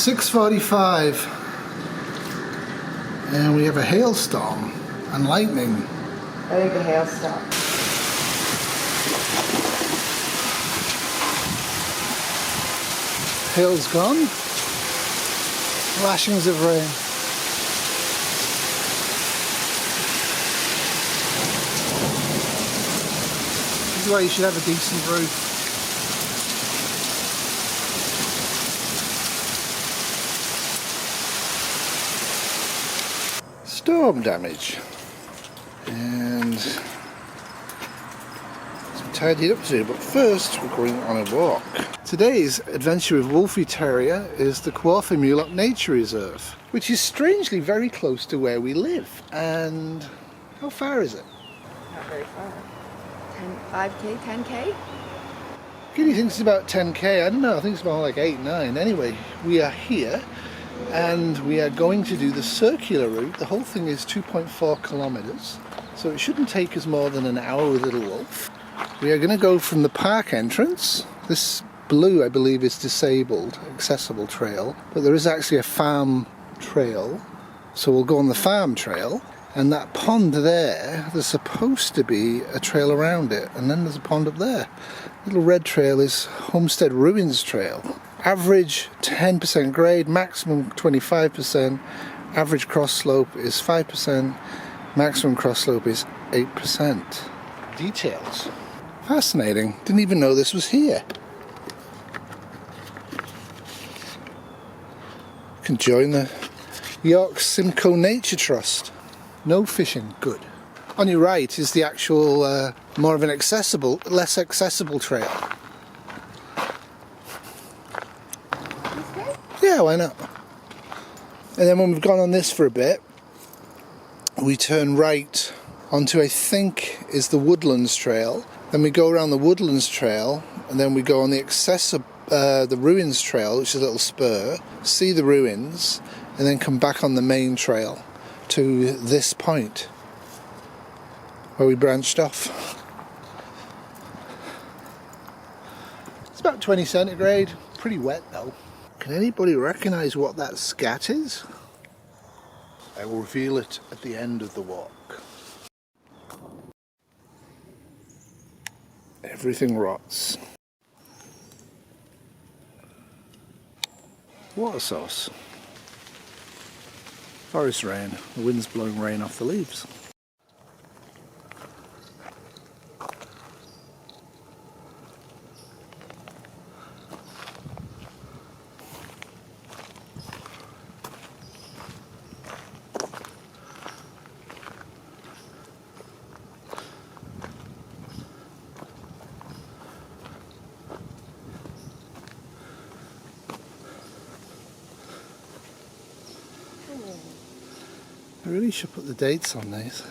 6:45 and we have a hailstorm and lightning. I think the hail stopped. Hail's gone. Lashings of rain. This is why you should have a decent roof. Storm damage, and some tidied up to do, but first we're going on a walk. Today's adventure with Wolfie Terrier is the Cawthra Mulock Nature Reserve, which is strangely very close to where we live. And how far is it? Not very far. 5k, 10k? Kitty thinks it's about 10k, I don't know, I think it's about like 8, 9. Anyway, we are here and we are going to do the circular route. The whole thing is 2.4 kilometers, so it shouldn't take us more than an hour with Little Wolf. We are going to go from the park entrance. This blue, I believe, is disabled, accessible trail, but there is actually a farm trail, so we'll go on the farm trail. And that pond there, there's supposed to be a trail around it, and then there's a pond up there. Little red trail is Homestead Ruins Trail. Average 10% grade, maximum 25%. Average cross slope is 5%. Maximum cross slope is 8%. Details. Fascinating. Didn't even know this was here. You can join the York Simcoe Nature Trust. No fishing, good. On your right is the actual, more of an accessible, less accessible trail. Yeah, why not? And then when we've gone on this for a bit, we turn right onto, I think, is the Woodlands Trail. Then we go around the Woodlands Trail, and then we go on the Ruins Trail, which is a little spur, see the ruins, and then come back on the main trail to this point where we branched off. It's about 20 centigrade, pretty wet though. Can anybody recognise what that scat is? I will reveal it at the end of the walk. Everything rots. Water source. Forest rain. The wind's blowing rain off the leaves. I really should put the dates on these.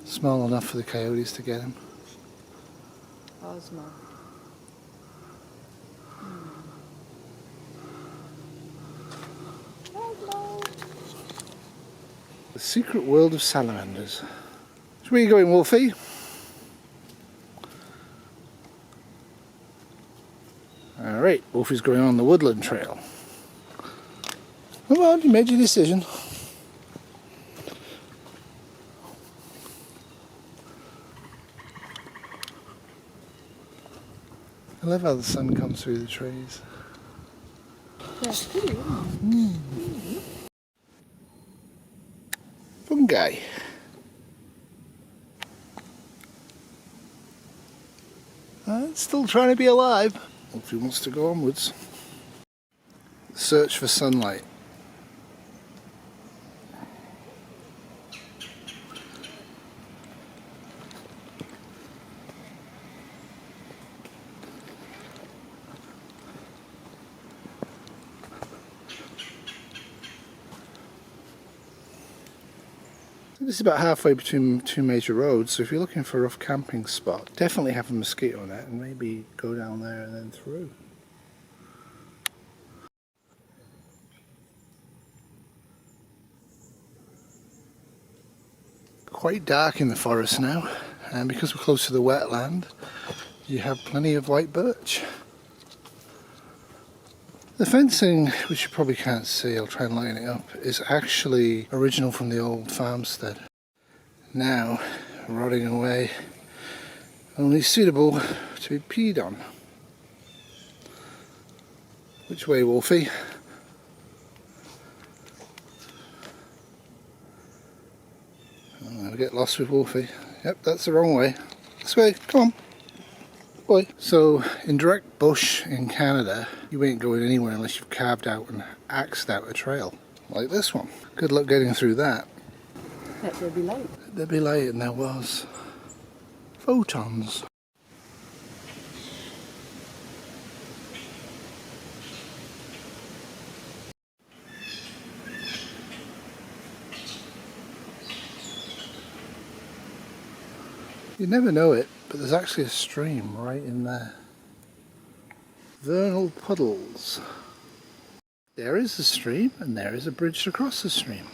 Small enough for the coyotes to get them. Osmo. Osmo. The secret world of salamanders. So where are you going, Wolfie? Alright, Wolfie's going on the woodland trail. Come on, you made your decision. I love how the sun comes through the trees. Yeah, it's pretty, isn't it? Fungi. It's still trying to be alive. Wolfie wants to go onwards. Search for sunlight. This is about halfway between two major roads, so if you're looking for a rough camping spot, definitely have a mosquito net and maybe go down there and then through. Quite dark in the forest now, and because we're close to the wetland, you have plenty of white birch. The fencing, which you probably can't see, I'll try and line it up, is actually original from the old farmstead. Now rotting away, only suitable to be peed on. Which way, Wolfie? I'll get lost with Wolfie. Yep, that's the wrong way. This way, come on. Boy. So, in direct bush in Canada, you ain't going anywhere unless you've carved out and axed out a trail. Like this one. Good luck getting through that. That would be light. There'd be light, and there was. Photons. You never know it, but there's actually a stream right in there. Vernal puddles. There is a stream, and there is a bridge across the stream.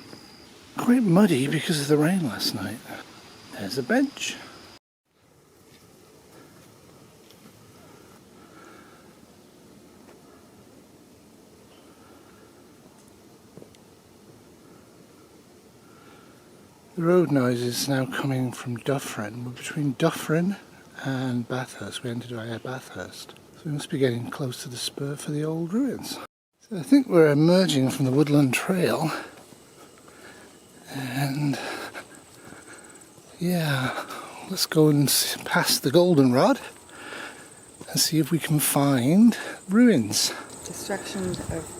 Quite muddy because of the rain last night. There's a bench. The road noise is now coming from Dufferin. We're between Dufferin and Bathurst. We entered via Bathurst. So we must be getting close to the spur for the old ruins. So I think we're emerging from the woodland trail. And yeah, let's go and past the goldenrod and see if we can find ruins. Destruction of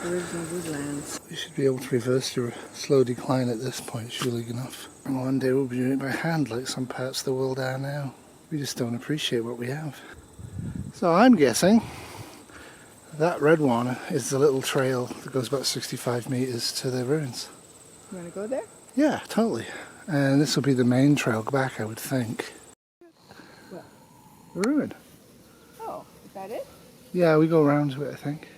original woodlands. We should be able to reverse your slow decline at this point, surely enough. And one day we'll be doing it by hand like some parts of the world are now. We just don't appreciate what we have. So I'm guessing that red one is the little trail that goes about 65 metres to the ruins. You want to go there? Yeah, totally. And this will be the main trail back, I would think. What? The ruin. Oh, is that it? Yeah, we go around to it, I think.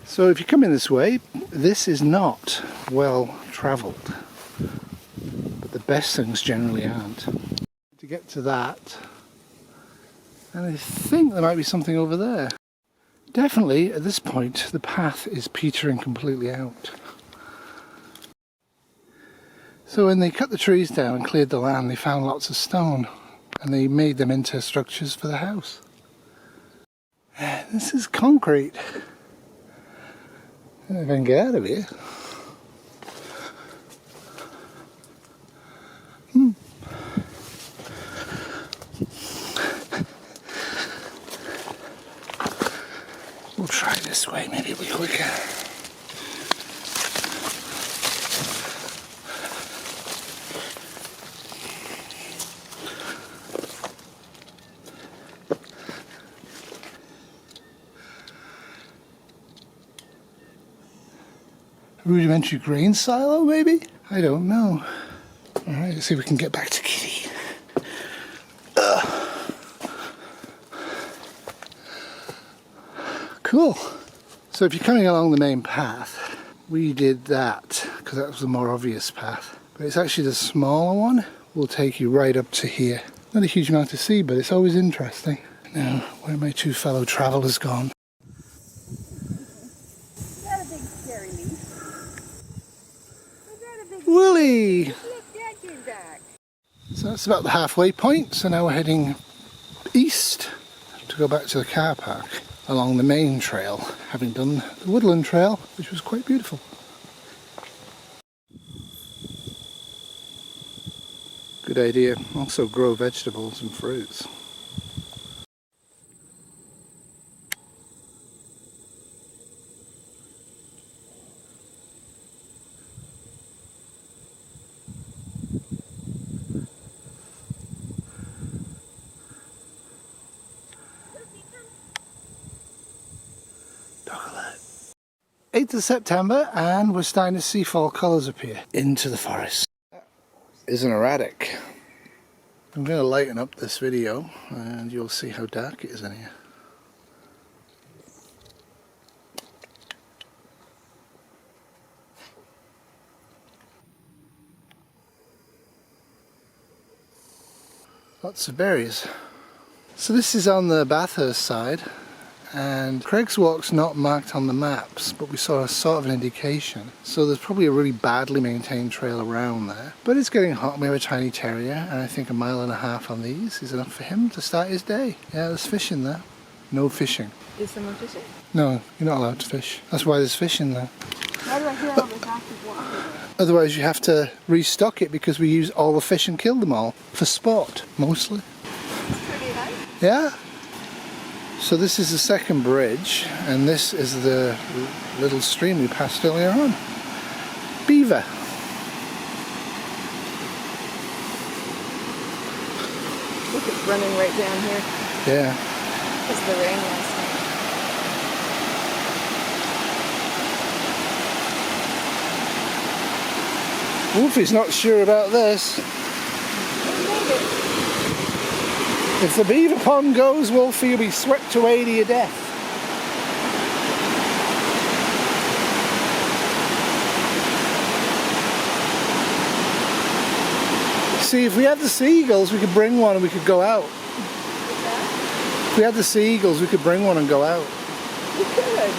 So if you come in this way, this is not well travelled. But the best things generally aren't. To get to that, and I think there might be something over there. Definitely, at this point, the path is petering completely out. So when they cut the trees down and cleared the land, they found lots of stone, and they made them into structures for the house. This is concrete. I don't know if I can get out of here. We'll try this way, maybe it'll be quicker. Rudimentary grain silo, maybe? I don't know. Alright, let's see if we can get back to Kitty. Cool. So if you're coming along the main path, we did that because that was the more obvious path. But it's actually the smaller one will take you right up to here. Not a huge amount to see, but it's always interesting. Now, where are my two fellow travellers gone? Willie! So that's about the halfway point, so now we're heading east to go back to the car park along the main trail, having done the woodland trail, which was quite beautiful. Good idea. Also grow vegetables and fruits. Look at that. 8th of September, and we're starting to see fall colours appear into the forest. Isn't erratic. I'm going to lighten up this video and you'll see how dark it is in here. Lots of berries. So this is on the Bathurst side, and Craig's Walk's not marked on the maps, but we saw a sort of an indication. So there's probably a really badly maintained trail around there. But it's getting hot. We have a tiny terrier, and I think 1.5 miles on these is enough for him to start his day. Yeah, there's fish in there. No fishing. Is someone fishing? No, you're not allowed to fish. That's why there's fish in there. How do I hear all this active water? Otherwise you have to restock it because we use all the fish and kill them all. For sport, mostly. It's pretty nice. Yeah. So this is the second bridge, and this is the little stream we passed earlier on. Beaver. Look, it's running right down here. Yeah. It's the rain last night. Wolfie's not sure about this. If the beaver pond goes, Wolfie will be swept away to your death. See, if we had the seagulls, we could bring one and we could go out. If we had the seagulls, we could bring one and go out. We could.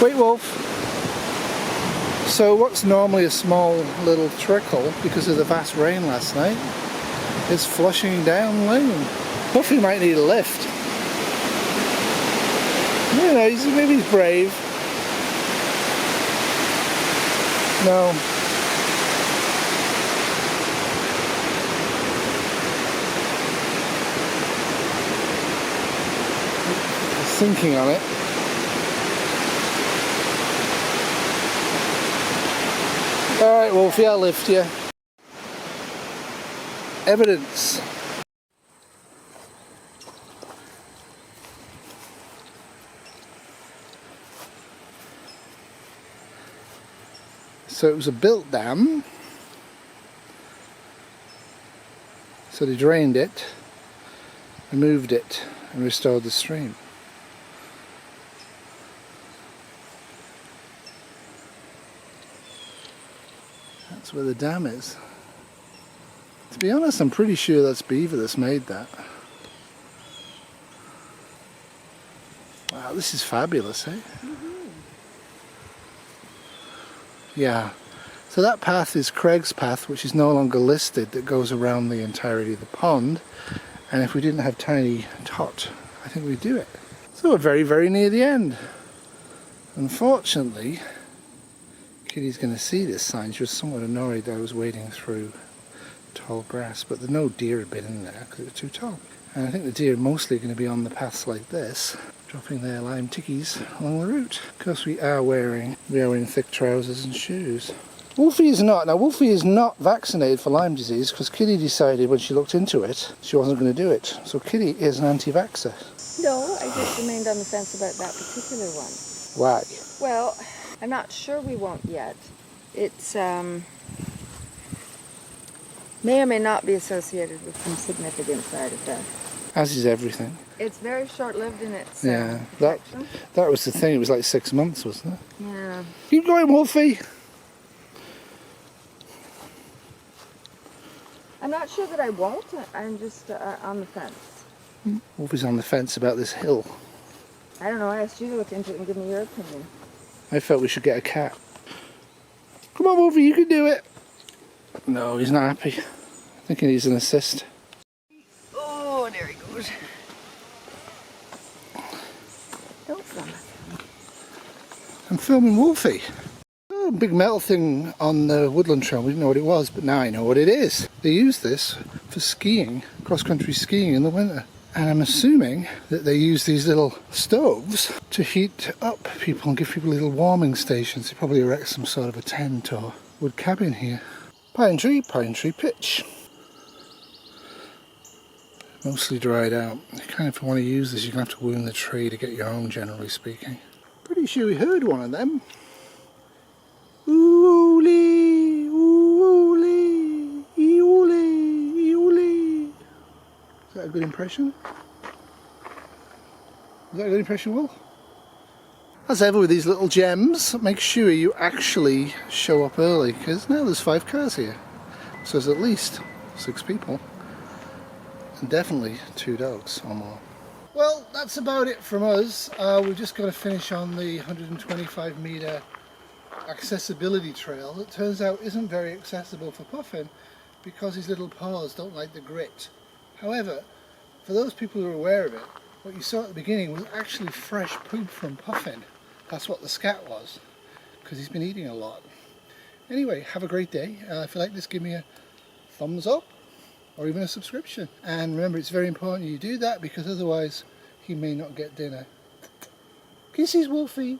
Wait, Wolf. So what's normally a small little trickle, because of the vast rain last night, is flushing down lane. Wolfie might need a lift. You know, maybe he's brave. No. He's thinking on it. Alright, Wolfie, I'll lift you. Evidence. So it was a built dam. So they drained it, removed it, and restored the stream. That's where the dam is. To be honest, I'm pretty sure that's beaver that's made that. Wow, this is fabulous, eh? Yeah. So that path is Craig's path, which is no longer listed, that goes around the entirety of the pond. And if we didn't have Tiny Tot, I think we'd do it. So we're very, very near the end. Unfortunately, Kitty's going to see this sign. She was somewhat annoyed that I was wading through tall grass, but no deer had been in there because it was too tall. And I think the deer are mostly going to be on the paths like this, dropping their lime tickies along the route. Of course we are wearing thick trousers and shoes. Wolfie is not. Now Wolfie is not vaccinated for Lyme disease because Kitty decided when she looked into it she wasn't going to do it. So Kitty is an anti-vaxxer. No, I just remained on the fence about that particular one. Why? Well, I'm not sure we won't yet. It's may or may not be associated with some significant side effects. As is everything. It's very short-lived in its Yeah, protection. that was the thing. It was like 6 months, wasn't it? Yeah. Keep going, Wolfie. I'm not sure that I won't. I'm just on the fence. Wolfie's on the fence about this hill. I don't know. I asked you to look into it and give me your opinion. I felt we should get a cat. Come on, Wolfie, you can do it. No, he's not happy. I think he needs an assist. Oh, there he goes. Don't film it. I'm filming Wolfie. Oh, big metal thing on the woodland trail. We didn't know what it was, but now I know what it is. They use this for skiing, cross-country skiing in the winter. And I'm assuming that they use these little stoves to heat up people and give people little warming stations. They probably erect some sort of a tent or wood cabin here. Pine tree pitch. Mostly dried out. Kind of, if you want to use this, you're going to have to wound the tree to get your own, generally speaking. Pretty sure we heard one of them. Ooh-lee, ooh-lee, ee-ooh-lee, ee-ooh-lee. Is that a good impression? Is that a good impression, Will? As ever with these little gems, make sure you actually show up early, because now there's 5 cars here. So there's at least 6 people. And definitely 2 dogs or more. Well, that's about it from us. We're just going to finish on the 125 metre accessibility trail that turns out isn't very accessible for Puffin because his little paws don't like the grit. However, for those people who are aware of it, what you saw at the beginning was actually fresh poop from Puffin. That's what the scat was, because he's been eating a lot. Anyway, have a great day. If you like this, give me a thumbs up or even a subscription. And remember, it's very important you do that because otherwise he may not get dinner. Kisses, Wolfie.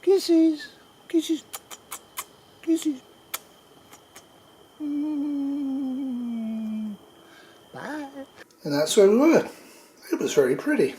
Kisses. Kisses. Kisses. Bye. And that's where we were. It was very pretty.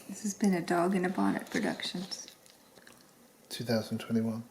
This has been a Dog in a Bonnet Productions. 2021.